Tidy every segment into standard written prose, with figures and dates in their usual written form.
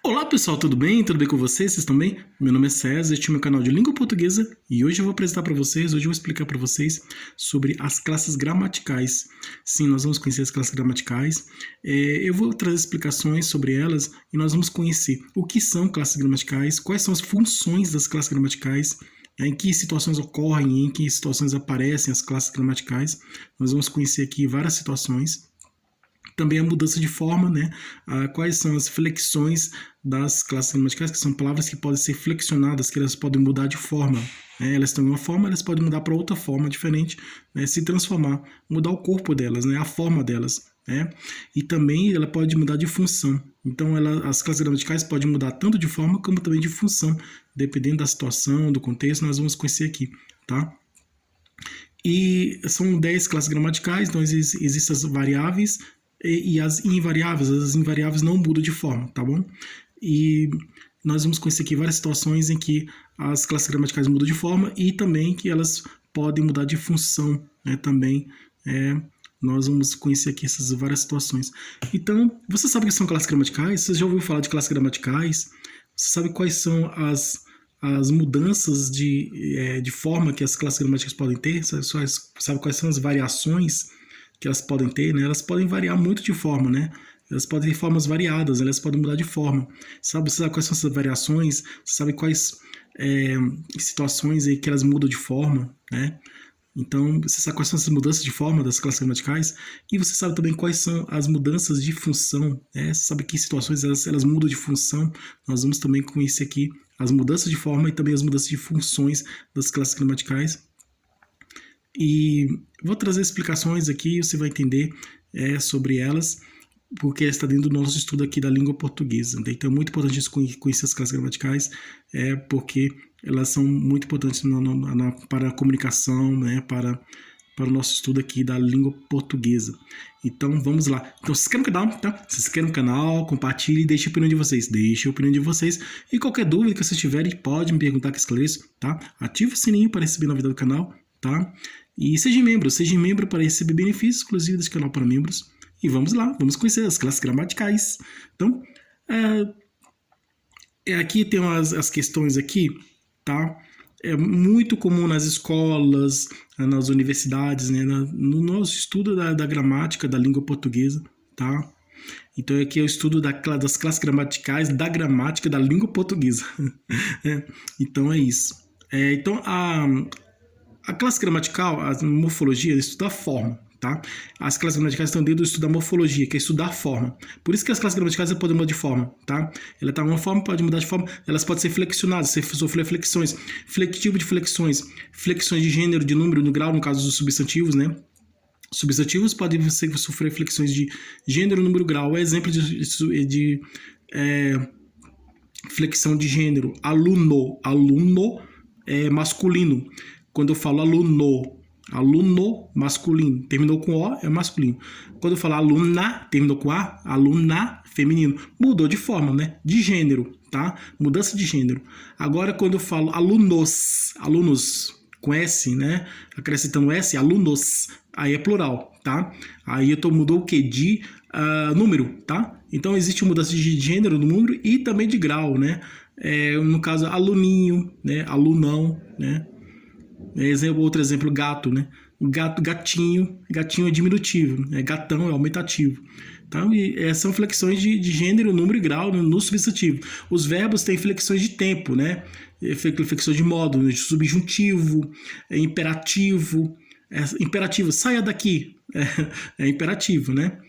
Olá pessoal, tudo bem? Tudo bem com vocês? Vocês estão bem? Meu nome é César, este é o meu canal de língua portuguesa e hoje eu vou apresentar para vocês, hoje eu vou explicar para vocês sobre as classes gramaticais. Sim, nós vamos conhecer as classes gramaticais, eu vou trazer explicações sobre elas e nós vamos conhecer o que são classes gramaticais, quais são as funções das classes gramaticais, em que situações ocorrem, em que situações aparecem as classes gramaticais. Nós vamos conhecer aqui várias situações. Também a mudança de forma, né? Quais são as flexões das classes gramaticais, que são palavras que podem ser flexionadas, que elas podem mudar de forma. Né? Elas têm uma forma, elas podem mudar para outra forma diferente, né? Se transformar, mudar o corpo delas, né? A forma delas. Né? E também ela pode mudar de função. Então, as classes gramaticais podem mudar tanto de forma como também de função, dependendo da situação, do contexto, nós vamos conhecer aqui, tá? E são 10 classes gramaticais, então existem as variáveis, e as invariáveis não mudam de forma, tá bom? E nós vamos conhecer aqui várias situações em que as classes gramaticais mudam de forma e também que elas podem mudar de função, né? Também nós vamos conhecer aqui essas várias situações. Então, você sabe o que são classes gramaticais? Você já ouviu falar de classes gramaticais? Você sabe quais são as mudanças de forma que as classes gramaticais podem ter? Sabe quais são as variações que elas podem ter, né? Elas podem variar muito de forma, né? Elas podem ter formas variadas, elas podem mudar de forma. Você sabe quais são essas variações? Você sabe quais situações aí que elas mudam de forma, né? Então, você sabe quais são essas mudanças de forma das classes gramaticais e você sabe também quais são as mudanças de função, né? Você sabe que situações elas mudam de função. Nós vamos também conhecer aqui as mudanças de forma e também as mudanças de funções das classes gramaticais. E vou trazer explicações aqui, você vai entender sobre elas, porque está dentro do nosso estudo aqui da língua portuguesa. Então é muito importante conhecer as classes gramaticais, porque elas são muito importantes para a comunicação, né, para o nosso estudo aqui da língua portuguesa. Então vamos lá. Então se inscreva no canal, tá? Se inscreva no canal, compartilhe e deixe a opinião de vocês. Deixe a opinião de vocês. E qualquer dúvida que vocês tiverem, pode me perguntar que esclareço, tá? Ative o sininho para receber novidade do canal, tá? E seja membro para receber benefícios exclusivos desse canal para membros. E vamos lá, vamos conhecer as classes gramaticais. Então, aqui tem as questões aqui, tá? É muito comum nas escolas, nas universidades, né? No nosso estudo da gramática da língua portuguesa, tá? Então aqui é o estudo das classes gramaticais da gramática da língua portuguesa. Então é isso. Então a classe gramatical, a morfologia, estuda a forma, tá? As classes gramaticais estão dentro do estudo da morfologia, que é estudar a forma. Por isso que as classes gramaticais podem mudar de forma, tá? Ela está uma forma, pode mudar de forma, elas podem ser flexionadas, sofrer flexões, flectivo de flexões, flexões de gênero, de número, no grau, no caso dos substantivos, né? Substantivos podem sofrer flexões de gênero, número, grau. É exemplo de flexão de gênero. Aluno é masculino. Quando eu falo aluno masculino, terminou com O, é masculino. Quando eu falo aluna, terminou com A, aluna, feminino. Mudou de forma, né? De gênero, tá? Mudança de gênero. Agora, quando eu falo alunos, com S, né? Acrescentando S, alunos, aí é plural, tá? Aí mudou o quê? De número, tá? Então, existe mudança de gênero no número e também de grau, né? No caso, aluninho, né? Alunão, né? Outro exemplo, gato, né? Gatinho é diminutivo, gatão é aumentativo. Então, são flexões de gênero, número e grau no substantivo. Os verbos têm flexões de tempo, né? Flexões de modo, de subjuntivo, imperativo. Imperativo, saia daqui, é imperativo, né?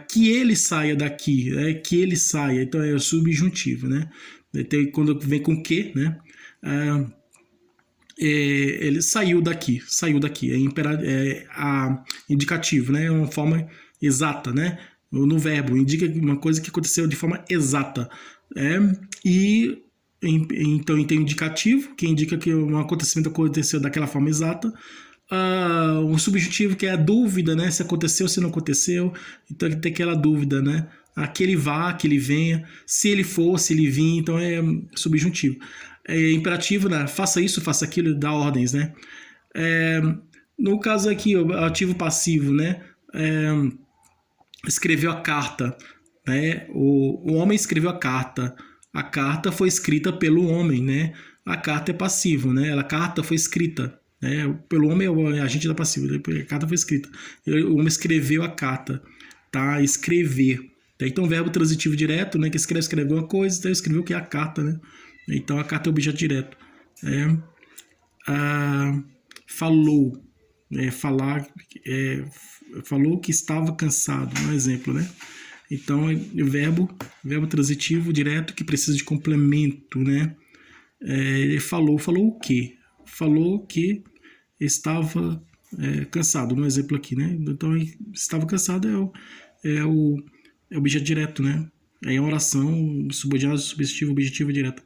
Que ele saia daqui, que ele saia, então é o subjuntivo, né? Quando vem com que, né? Ele saiu daqui, é indicativo, né? É uma forma exata, né? No verbo, indica uma coisa que aconteceu de forma exata. Então tem indicativo, que indica que um acontecimento aconteceu daquela forma exata. Um subjuntivo, que é a dúvida, né? Se aconteceu, se não aconteceu. Então tem aquela dúvida, né? Que ele vá, que ele venha, se ele for, se ele vir, então é subjuntivo. Imperativo, né? Faça isso, faça aquilo, dá ordens, né? No caso aqui, o ativo passivo, né? Escreveu a carta, né? O homem escreveu a carta foi escrita pelo homem, né? A carta é passivo, né? A carta foi escrita, né? Pelo homem é a gente da passivo, a carta foi escrita. O homem escreveu a carta, tá? Escrever. Então, o verbo transitivo direto, né? Que escreve alguma coisa, então escreveu que é a carta, né? Então, a carta é objeto direto. Falou, falou que estava cansado, um exemplo, né? Então, verbo transitivo direto que precisa de complemento, né? Ele falou o quê? Falou que estava cansado, um exemplo aqui, né? Então, estava cansado é o objeto direto, né? Aí é uma oração, subordinado, substantivo, objetivo direto.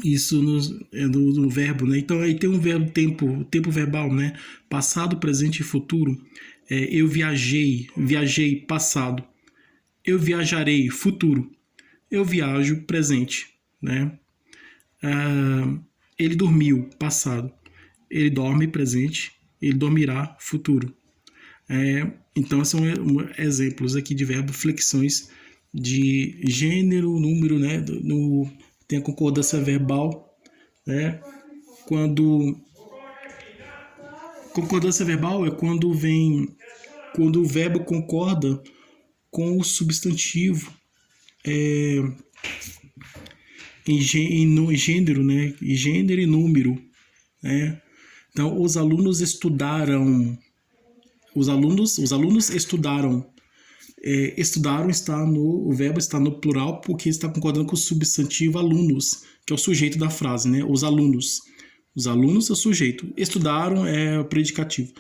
Isso é do verbo, né? Então aí tem um verbo tempo verbal, né? Passado, presente e futuro. Eu viajei, passado. Eu viajarei, futuro. Eu viajo, presente, né? Ele dormiu, passado. Ele dorme, presente. Ele dormirá, futuro. Então são exemplos aqui de verbo, flexões de gênero, número, né? Tem a concordância verbal, né? Concordância verbal é quando o verbo concorda com o substantivo em gênero, né? Em gênero e número, né? Então, os alunos estudaram. Os alunos estudaram. Estudaram o verbo está no plural porque está concordando com o substantivo alunos, que é o sujeito da frase, né? Os alunos é o sujeito. Estudaram é o predicativo.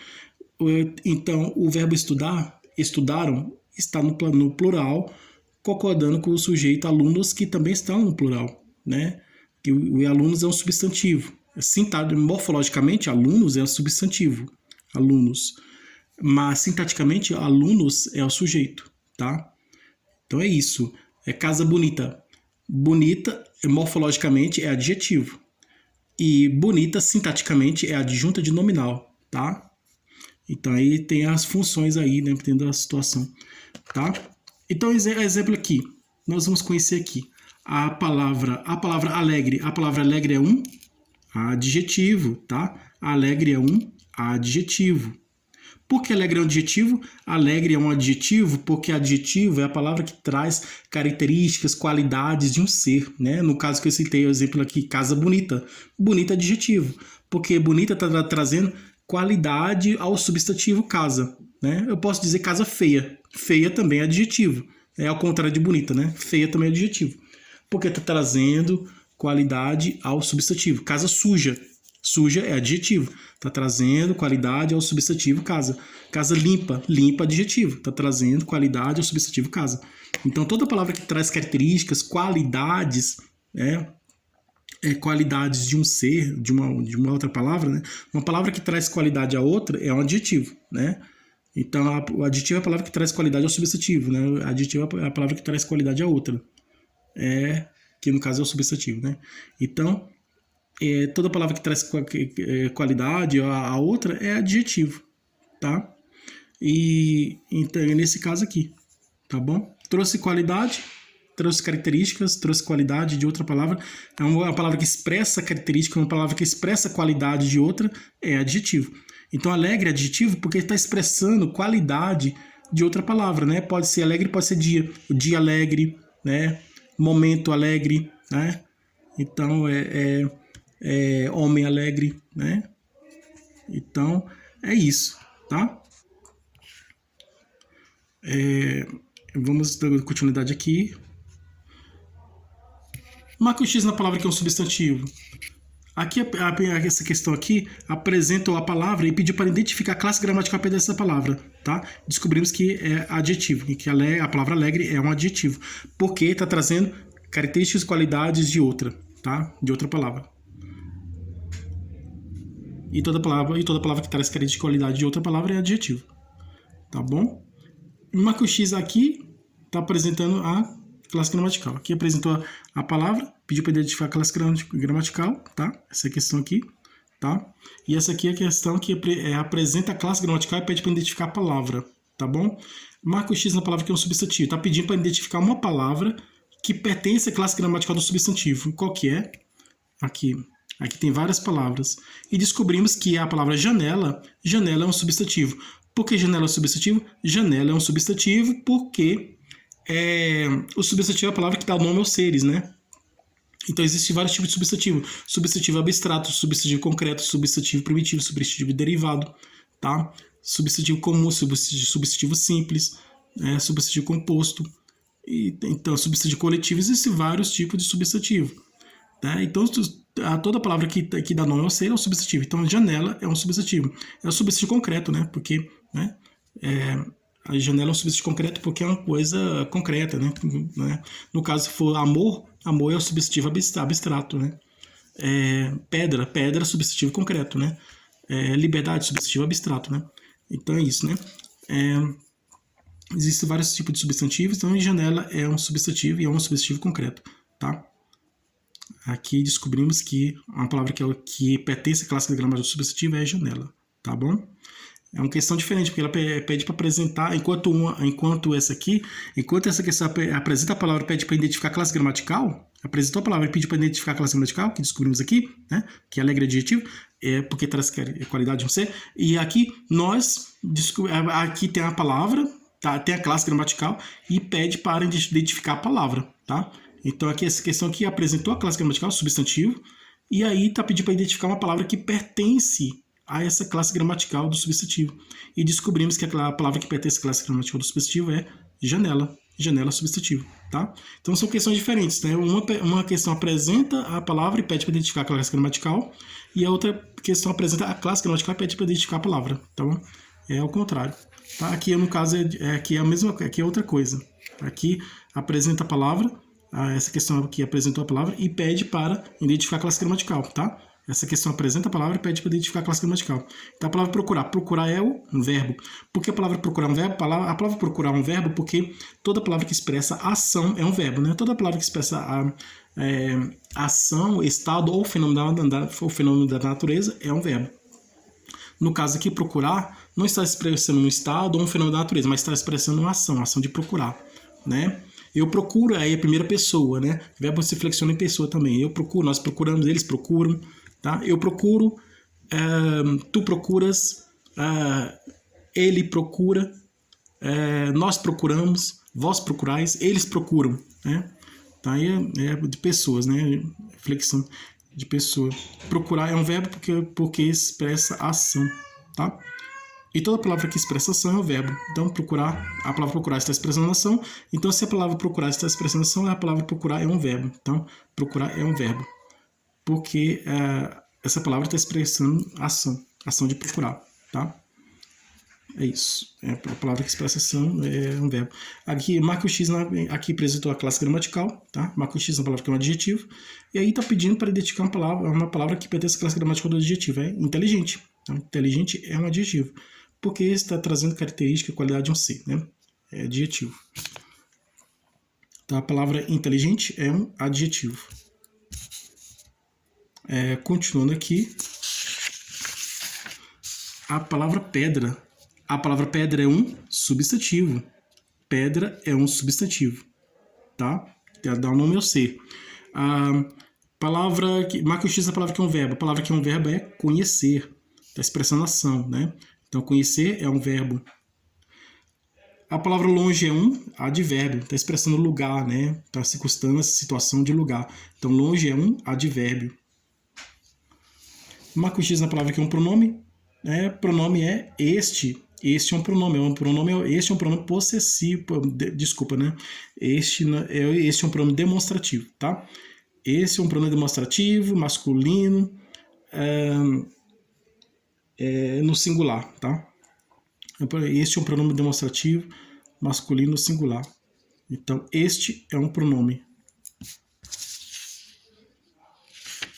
Então, o verbo estudaram, está no plural, concordando com o sujeito alunos, que também estão no plural, né? Que o alunos é um substantivo. Morfologicamente, alunos é um substantivo. Alunos. Mas, sintaticamente, alunos é o sujeito, tá? Então, é isso. Casa bonita. Bonita, morfologicamente, é adjetivo. E bonita, sintaticamente, é adjunta de nominal, tá? Então, aí tem as funções aí, né? Dependendo da situação, tá? Então, exemplo aqui. Nós vamos conhecer aqui a palavra alegre. A palavra alegre é um adjetivo, tá? Alegre é um adjetivo. Por que alegre é um adjetivo? Alegre é um adjetivo porque adjetivo é a palavra que traz características, qualidades de um ser, né? No caso que eu citei o exemplo aqui, casa bonita. Bonita é adjetivo, porque bonita está trazendo qualidade ao substantivo casa, né? Eu posso dizer casa feia. Feia também é adjetivo. É ao contrário de bonita, né? Feia também é adjetivo. Porque está trazendo qualidade ao substantivo. Casa suja. Suja é adjetivo. Está trazendo qualidade ao substantivo casa. Casa limpa. Limpa é adjetivo. Está trazendo qualidade ao substantivo casa. Então, toda palavra que traz características, qualidades, qualidades de um ser, de uma outra palavra, né? Uma palavra que traz qualidade a outra é um adjetivo, né? Então, o adjetivo é a palavra que traz qualidade ao substantivo, né? O adjetivo é a palavra que traz qualidade a outra. Que no caso é o substantivo, né? Então, toda palavra que traz qualidade a outra é adjetivo, tá? E então, nesse caso aqui, tá bom? Trouxe qualidade, trouxe características, trouxe qualidade de outra palavra. É uma palavra que expressa característica, uma palavra que expressa qualidade de outra é adjetivo. Então, alegre é adjetivo porque está expressando qualidade de outra palavra, né? Pode ser alegre, pode ser dia. O dia alegre, né? Momento alegre, né? Então, homem alegre, né? Então, é isso, tá? Vamos dar continuidade aqui. Marca o X na palavra que é um substantivo. Aqui, essa questão aqui apresenta a palavra e pediu para identificar a classe gramatical dessa palavra, tá? Descobrimos que é adjetivo, que a palavra alegre é um adjetivo, porque está trazendo características e qualidades de outra, tá? De outra palavra. E toda palavra que traz característica e qualidade de outra palavra é adjetivo, tá bom? Marca o X aqui está apresentando a classe gramatical. Aqui apresentou a palavra, pediu para identificar a classe gramatical, tá? Essa questão aqui, tá? E essa aqui é a questão que apresenta a classe gramatical e pede para identificar a palavra, tá bom? Marca o X na palavra que é um substantivo. Está pedindo para identificar uma palavra que pertence à classe gramatical do substantivo. Qual que é? Aqui. Aqui tem várias palavras. E descobrimos que a palavra janela, janela é um substantivo. Por que janela é um substantivo? Janela é um substantivo porque o substantivo é a palavra que dá o nome aos seres, né? Então, existem vários tipos de substantivo. Substantivo abstrato, substantivo concreto, substantivo primitivo, substantivo derivado, tá? Substantivo comum, substantivo simples, substantivo composto. Então, substantivo coletivo, existem vários tipos de substantivo. Tá? Então, toda palavra que dá nome ao ser é um substantivo. Então, janela é um substantivo. É um substantivo concreto, né? Porque a janela é um substantivo concreto porque é uma coisa concreta, né? No caso, se for amor, amor é um substantivo abstrato, né? Pedra é substantivo concreto, né? Liberdade, substantivo abstrato, né? Então é isso, né? Existem vários tipos de substantivos, então janela é um substantivo e é um substantivo concreto, tá? Aqui descobrimos que uma palavra que pertence à classe gramatical do substantivo é janela, tá bom? É uma questão diferente, porque ela pede para apresentar, enquanto essa questão apresenta a palavra, pede para identificar a classe gramatical, apresentou a palavra e pede para identificar a classe gramatical, que descobrimos aqui, né? Que é alegre adjetivo, porque traz qualidade de um ser, e aqui aqui tem a palavra, tá? Tem a classe gramatical e pede para identificar a palavra, tá? Então aqui essa questão aqui apresentou a classe gramatical, substantivo, e aí está pedindo para identificar uma palavra que pertence a essa classe gramatical do substantivo. E descobrimos que a palavra que pertence à classe gramatical do substantivo é janela. Janela substantivo, tá? Então são questões diferentes, né? Uma questão apresenta a palavra e pede para identificar a classe gramatical, e a outra questão apresenta a classe gramatical e pede para identificar a palavra, tá bom? É ao contrário, tá? Aqui no caso aqui é outra coisa. Aqui apresenta a palavra, essa questão aqui apresentou a palavra e pede para identificar a classe gramatical, tá? Essa questão apresenta a palavra e pede para identificar a classe gramatical. Então, a palavra procurar. Procurar é um verbo. Por que a palavra procurar é um verbo? A palavra procurar é um verbo porque toda palavra que expressa ação é um verbo, né? Toda palavra que expressa ação, estado ou fenômeno da natureza é um verbo. No caso aqui, procurar não está expressando um estado ou um fenômeno da natureza, mas está expressando uma ação de procurar, né? Eu procuro, aí é a primeira pessoa, né? O verbo se flexiona em pessoa também. Eu procuro, nós procuramos, eles procuram, tá? Eu procuro, tu procuras, ele procura, nós procuramos, vós procurais, eles procuram, né? Tá? Aí é de pessoas, né? Flexão de pessoa. Procurar é um verbo porque expressa ação, tá? E toda palavra que expressa ação é um verbo. Então, a palavra procurar está expressando ação. Então, se a palavra procurar está expressando ação, a palavra procurar é um verbo. Então, procurar é um verbo. Porque essa palavra está expressando ação de procurar, tá? É isso. A palavra que expressa ação é um verbo. Aqui, marca o X, aqui apresentou a classe gramatical, tá? Marca o X na palavra que é um adjetivo. E aí está pedindo para identificar uma palavra que pertence à classe gramatical do adjetivo. É inteligente. Então, inteligente é um adjetivo. Porque está trazendo característica e qualidade de um ser, né? É adjetivo. Então, a palavra inteligente é um adjetivo. Continuando aqui, a palavra pedra. A palavra pedra é um substantivo. Pedra é um substantivo, tá? Dá um nome ao ser. A palavra marca o X na palavra que é um verbo. A palavra que é um verbo é conhecer. Está expressando ação, né? Então, conhecer é um verbo. A palavra longe é um advérbio, está expressando lugar, né? Está circunstância, situação de lugar. Então, longe é um advérbio. Marca o X na palavra que é um pronome. Pronome é este. Este é um pronome. Este é um pronome possessivo. Desculpa, né? Este é um pronome demonstrativo, tá? Esse é um pronome demonstrativo, masculino. No singular, tá? Este é um pronome demonstrativo masculino singular. Então, este é um pronome.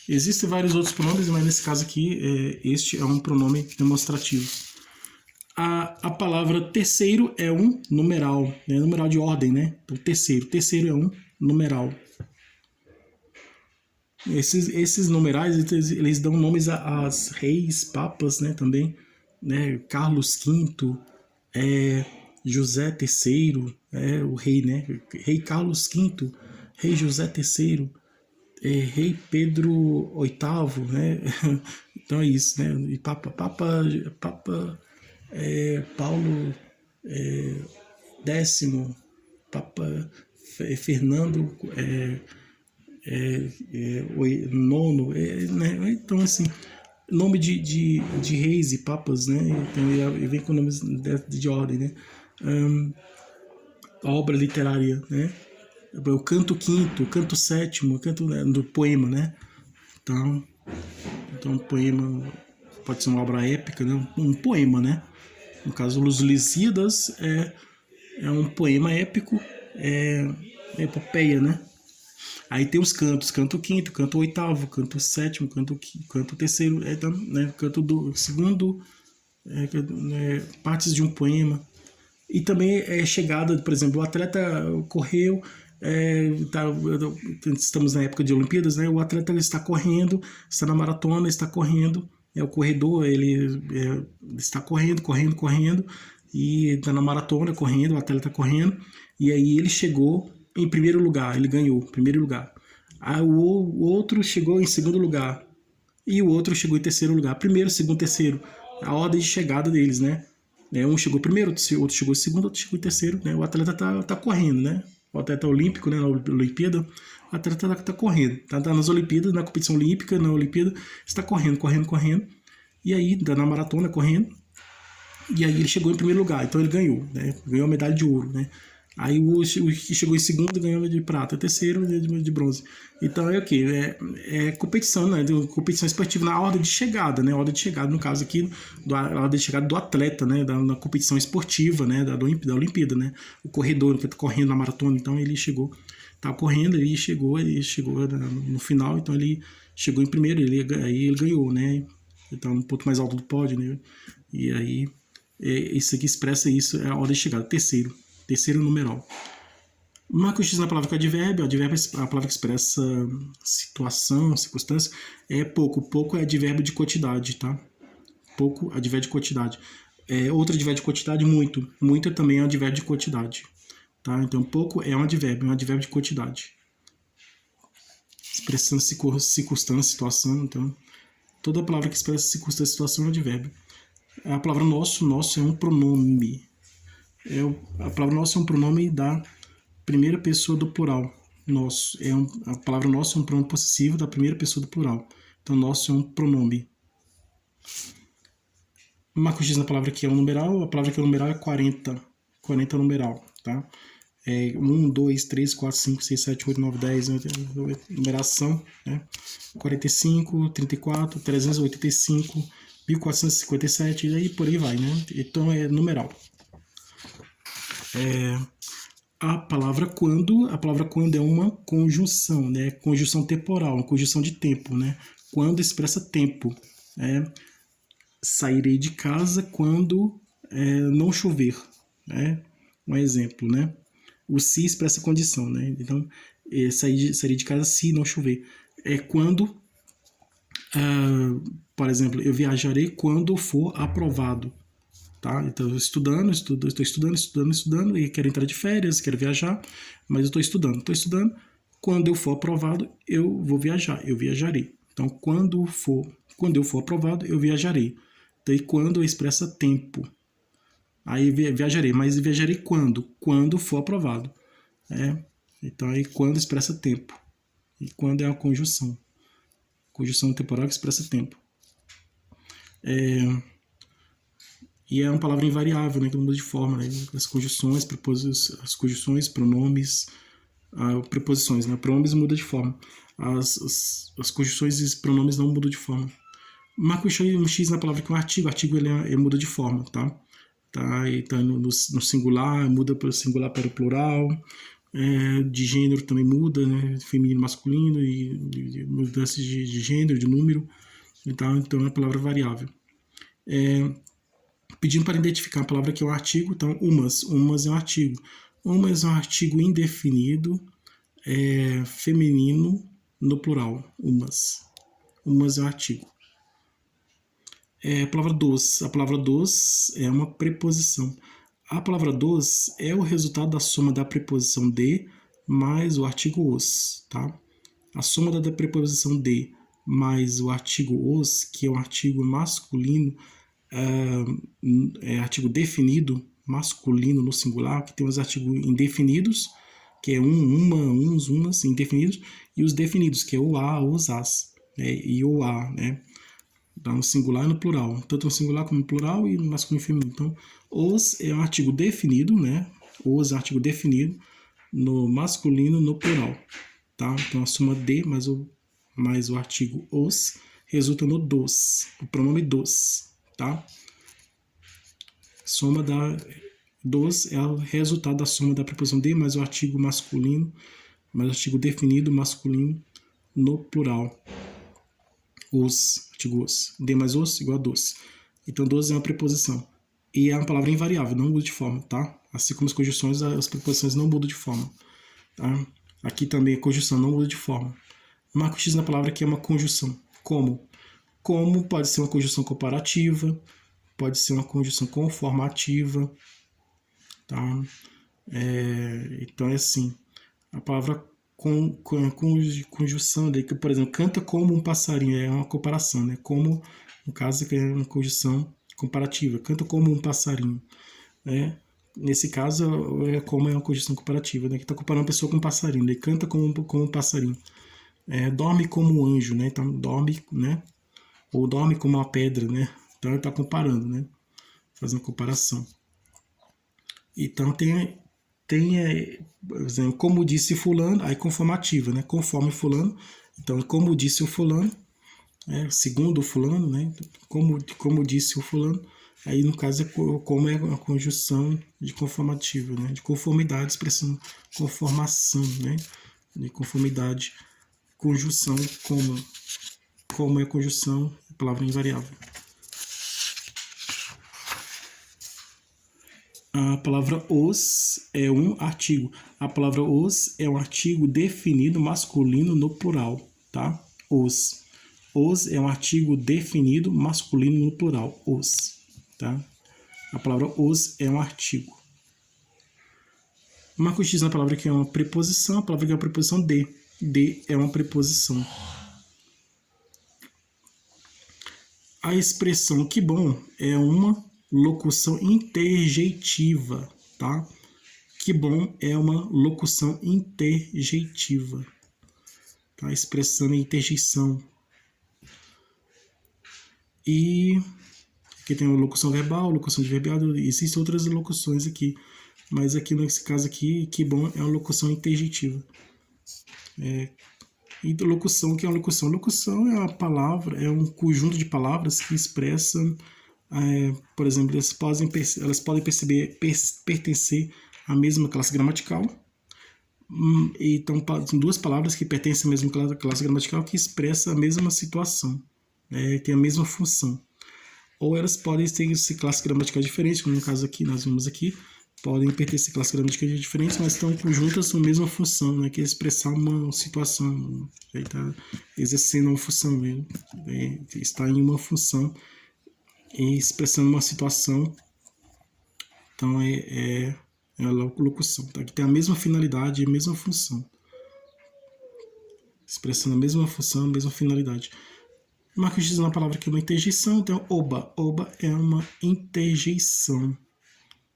Existem vários outros pronomes, mas nesse caso aqui, este é um pronome demonstrativo. A palavra terceiro é um numeral, né? Numeral de ordem, né? Então, terceiro é um numeral. Esses numerais, eles dão nomes às reis, papas, né, também, né, Carlos V, José III, o rei, né? Rei Carlos V, rei José III, rei Pedro VIII, né? Então é isso, né? E Papa Paulo X, Papa Fernando nono, né? Então assim, nome de reis e papas, né? Então ele vem com nomes de ordem, né? Obra literária, né? O canto quinto, o canto sétimo, o canto, né, do poema, né? Então poema pode ser uma obra épica, né? Um poema, né? No caso, Os Lusíadas é um poema épico, epopeia, né? Aí tem os cantos, canto quinto, canto oitavo, canto sétimo, canto terceiro, né? Canto do segundo, partes de um poema. E também é chegada, por exemplo, o atleta correu, estamos na época de Olimpíadas, né? O atleta está correndo, está na maratona, está correndo, o corredor, ele está correndo, e está na maratona, correndo, o atleta correndo, e aí ele chegou em primeiro lugar, ele ganhou, primeiro lugar. Aí o outro chegou em segundo lugar, e o outro chegou em terceiro lugar. Primeiro, segundo, terceiro, a ordem de chegada deles, né? Um chegou primeiro, outro chegou em segundo, outro chegou em terceiro, né? O atleta tá correndo, né? O atleta olímpico, né? Na Olimpíada, o atleta tá correndo. Tá nas Olimpíadas, na competição olímpica, na Olimpíada, está correndo. E aí, na maratona, correndo. E aí ele chegou em primeiro lugar, então ele ganhou, né? Ganhou a medalha de ouro, né? Aí o que chegou em segundo ganhou de prata, terceiro de bronze. Então é o quê? É competição, né? Competição esportiva na ordem de chegada, né? Ordem de chegada, no caso aqui, a ordem de chegada do atleta, né? Na competição esportiva, né? Da Olimpíada, né? O corredor que tá correndo na maratona, então ele chegou, tava correndo, ele chegou no final, então ele chegou em primeiro, aí ele ganhou, né? Então um ponto mais alto do pódio, né? E aí isso aqui expressa isso, é a ordem de chegada, terceiro numeral. Marca o X na palavra com advérbio. Advérbio é a palavra que expressa situação, circunstância. Pouco é advérbio de quantidade, tá? Pouco, advérbio de quantidade. Outro advérbio de quantidade, muito. Muito também é um advérbio de quantidade, tá? Então, pouco é um advérbio de quantidade. Expressando circunstância, situação, então... Toda palavra que expressa circunstância, situação é um advérbio. A palavra nosso é um pronome. A palavra nosso é um pronome da primeira pessoa do plural. Nosso a palavra nosso é um pronome possessivo da primeira pessoa do plural. Então, nosso é um pronome. Marco X na palavra que é um numeral. A palavra que é um numeral é 40. 40 é um numeral, tá? 1, 2, 3, 4, 5, 6, 7, 8, 9, 10, numeração, né? 45, 34, 385, 1457, e aí por aí vai, né? Então é numeral. A palavra quando é uma conjunção, né? Conjunção temporal, uma conjunção de tempo, né? Quando expressa tempo. Sairei de casa quando não chover, né? Um exemplo, né? O se expressa condição, né? Então, sairei de casa se não chover. Quando, por exemplo, eu viajarei quando for aprovado. Tá? Então, eu estou estudando, e quero entrar de férias, quero viajar, mas eu estou estudando. Quando eu for aprovado, eu vou viajar, eu viajarei. Então, quando eu for aprovado, eu viajarei. Então, e quando expressa tempo. Aí viajarei, mas viajarei quando? Quando for aprovado. Então, aí quando expressa tempo. E quando é uma conjunção. Conjunção temporal que expressa tempo. E é uma palavra invariável, né, que muda de forma, né? As conjunções, pronomes, preposições, né? Pronomes muda de forma. As conjunções e pronomes não mudam de forma. Marca um X na palavra com artigo. Artigo ele muda de forma, tá? E tá no singular, muda para o singular para o plural. De gênero também muda, né? Feminino, masculino, e mudanças de gênero, de número. Então é uma palavra variável. Pedindo para identificar a palavra que é um artigo, então umas é um artigo. Umas é um artigo indefinido, feminino, no plural, umas é um artigo. A palavra dos é uma preposição. A palavra dos é o resultado da soma da preposição de mais o artigo os, tá? A soma da preposição de mais o artigo os, que é um artigo masculino, é artigo definido, masculino no singular, que tem os artigos indefinidos, que é uma, uns, umas, indefinidos, e os definidos, que é o a, os as, né? E o a, né? No singular e no plural, tanto no singular como no plural e no masculino e feminino. Então, os é um artigo definido, né? Os é um artigo definido no masculino, no plural, tá? Então, a soma de mais o artigo os resulta no dos, o pronome dos, tá? Soma da dos é o resultado da soma da preposição de mais o artigo masculino, mais o artigo definido masculino no plural. Os, artigo os. De mais os igual a dos. Então, dos é uma preposição. E é uma palavra invariável, não muda de forma, tá? Assim como as conjunções, as preposições não mudam de forma, tá? Aqui também a conjunção não muda de forma. Marco X na palavra que é uma conjunção. Como? Como pode ser uma conjunção comparativa, pode ser uma conjunção conformativa, tá? Então é assim, a palavra conjunção, daí, que, por exemplo, canta como um passarinho, é uma comparação, né? Como, no caso, que é uma conjunção comparativa, canta como um passarinho, né? Nesse caso, como é uma conjunção comparativa, né? Que está comparando a pessoa com um passarinho, daí canta como um passarinho. Dorme como um anjo, né? Então, dorme, né? Ou dorme como uma pedra, né? Então, ele está comparando, né? Fazendo comparação. Então, tem por exemplo, como disse fulano, aí conformativa, né? Conforme fulano. Então, como disse o fulano, segundo o fulano, né? Como disse o fulano. Aí, no caso, como é a conjunção de conformativa, né? De conformidade, expressando conformação, né? De conformidade, conjunção, como é a conjunção, palavra invariável. A palavra os é um artigo. A palavra os é um artigo definido masculino no plural, tá? Os. Os é um artigo definido masculino no plural. Os, tá? A palavra os é um artigo. Marco X na palavra que é uma preposição. A palavra que é uma preposição de. De é uma preposição. A expressão que bom é uma locução interjeitiva, tá? Que bom é uma locução interjeitiva, tá? Expressando interjeição. E aqui tem a locução verbal, locução adverbial, existem outras locuções aqui, mas aqui nesse caso aqui, que bom é uma locução interjeitiva. E locução, que é uma locução? Locução é uma palavra, é um conjunto de palavras que expressam, por exemplo, elas podem pertencer à mesma classe gramatical. Então, são duas palavras que pertencem à mesma classe gramatical que expressam a mesma situação, tem a mesma função. Ou elas podem ter classes gramaticais diferentes, como no caso aqui, nós vimos aqui, podem pertencer a classes gramaticais diferentes, mas estão juntas na mesma função, né, que é expressar uma situação, está exercendo uma função, né, está em uma função e expressando uma situação. Então, é a locução, tá? Que tem a mesma finalidade e a mesma função. Expressando a mesma função, a mesma finalidade. Marco X na palavra que é uma interjeição, então oba. Oba é uma interjeição,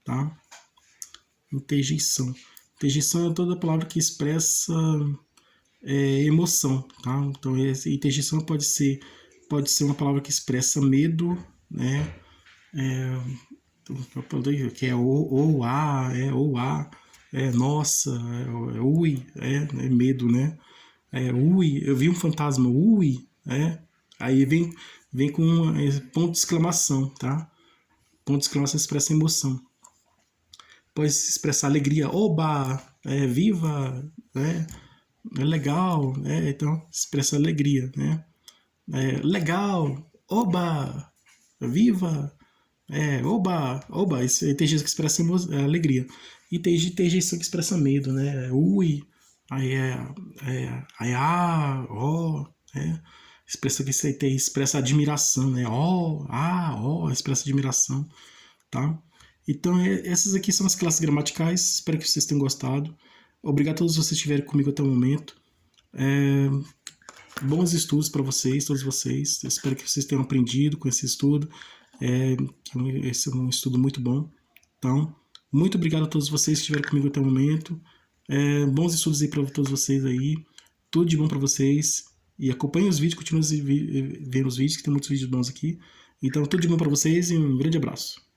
tá? Interjeição. Interjeição é toda palavra que expressa emoção, tá? Então, interjeição pode ser uma palavra que expressa medo, né? Que é ou a, nossa, ui, medo, né? Ui, eu vi um fantasma, ui, Aí vem com ponto de exclamação, tá? Ponto de exclamação expressa emoção. Pode expressar alegria, oba, viva, é legal, então expressa alegria, né? Legal, oba, viva, oba, isso tem gente que expressa alegria. E tem gente que expressa medo, né? Ui, aí expressa que você tem, expressa admiração, né? Expressa admiração, tá? Então, essas aqui são as classes gramaticais. Espero que vocês tenham gostado. Obrigado a todos vocês que estiveram comigo até o momento. Bons estudos para vocês, todos vocês. Eu espero que vocês tenham aprendido com esse estudo. Esse é um estudo muito bom. Então, muito obrigado a todos vocês que estiveram comigo até o momento. Bons estudos aí para todos vocês aí. Tudo de bom para vocês. E acompanhem os vídeos, continuem vendo os vídeos, que tem muitos vídeos bons aqui. Então, tudo de bom para vocês e um grande abraço.